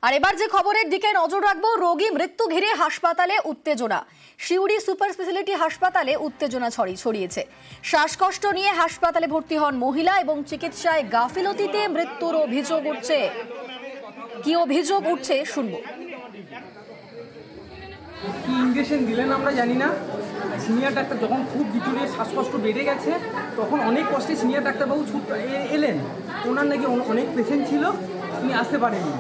আর এবার যে খবরের দিকে নজর রাখবো, রোগী মৃত্যু ঘিরে হাসপাতালে উত্তেজনা। সিউড়ি সুপার স্পেশালিটি হাসপাতালে উত্তেজনা ছড়িয়েছে। শ্বাসকষ্ট নিয়ে হাসপাতালে ভর্তি হন মহিলা এবং চিকিৎসায় গাফিলতিতে মৃত্যুর অভিযোগ উঠছে। কি অভিযোগ উঠছে শুনবো। কি ইনজেকশন দিলেন আমরা জানি না। সিনিয়র ডাক্তার যখন খুব ভিতরে শ্বাসকষ্ট বেড়ে গেছে তখন অনেক কষ্টে সিনিয়র ডাক্তারবাবু এলেন। ওনার নাকি অনেক পেশেন্ট ছিল, উনি আসতে পারেননি।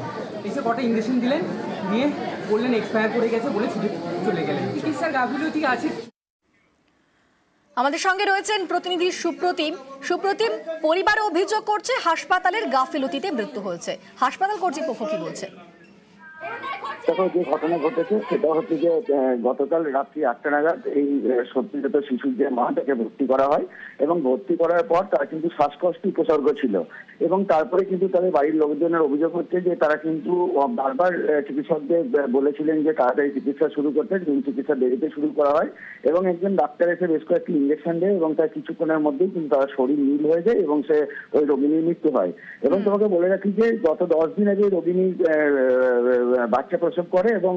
এসে কটা ইনজেকশন দিলেন, দিয়ে বললেন এক্সপায়ার করে গেছে বলে ছুটে চলে গেলেন। চিকিৎসার গাফিলতি আছে। আমাদের সঙ্গে রয়েছেন প্রতিনিধি সুপ্রতিম। সুপ্রতিম, পরিবার অভিযোগ করছে হাসপাতালের গাফিলতিতে মৃত্যু হয়েছে, হাসপাতাল কর্তৃপক্ষ কি বলছে? দেখো, যে ঘটনা ঘটেছে সেটা হচ্ছে যে গতকাল রাত্রি 8টা নাগাদ এই সদ্যজাত শিশুর যে মা, তাকে ভর্তি করা হয় এবং ভর্তি করার পর তার কিন্তু শ্বাসকষ্ট উপসর্গ ছিল এবং তারপরে কিন্তু তাদের বাড়ির লোকজনের অভিযোগ হচ্ছে যে তারা কিন্তু বারবার চিকিৎসকদের বলেছিলেন যে তাড়াতাড়ি চিকিৎসা শুরু করতে, কিন্তু চিকিৎসা দেরিতে শুরু করা হয় এবং একজন ডাক্তার এসে বেশ কয়েকটি ইঞ্জেকশন দেয় এবং তার কিছুক্ষণের মধ্যেই কিন্তু তার শরীর নীল হয়ে যায় এবং সে ওই রোগিনীর মৃত্যু হয়। এবং তোমাকে বলে রাখি যে গত 10 দিন আগে রোগিনীর বাচ্চা প্রসব করে এবং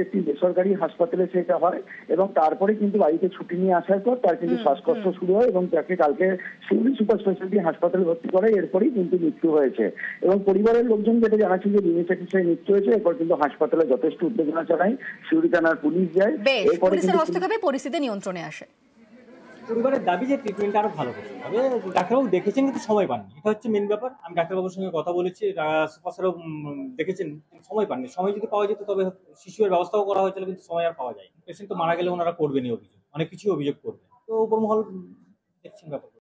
একটি বেসরকারি হাসপাতালে সেটা হয় এবং তারপরে কিন্তু বাড়িতে ছুটি নিয়ে আসার পর তার কিন্তু শ্বাসকষ্ট শুরু হয় এবং তাকে কালকে সিউড়ি সুপার স্পেশালিটি হাসপাতালে ভর্তি করে, এরপরেই কিন্তু মৃত্যু হয়েছে। এবং পরিবারের লোকজন যেটা জানাচ্ছেন যে বিনা চিকিৎসায় মৃত্যু হয়েছে। এরপর কিন্তু হাসপাতালে যথেষ্ট উত্তেজনা চালায়, সিউড়ি থানার পুলিশ যায়, এরপরে হস্তক্ষেপে পরিস্থিতি নিয়ন্ত্রণে আসে। পরিবারের দাবি যে ট্রিটমেন্টটা আরো ভালো করতে হবে। ডাক্তারবাবু দেখেছেন কিন্তু সময় পাননি, এটা হচ্ছে মেন ব্যাপার। আমি ডাক্তারবাবুর সঙ্গে কথা বলেছি, সুপার স্যারও দেখেছেন, সময় পাননি। সময় যদি পাওয়া যেত তবে শিশুর ব্যবস্থাও করা হয়েছিল, কিন্তু সময় আর পাওয়া যায়। পেশেন্ট তো মারা গেলে ওনারা করবেনই অভিযোগ, অনেক কিছুই অভিযোগ করবেন। তো উপরমহল দেখছেন ব্যাপার।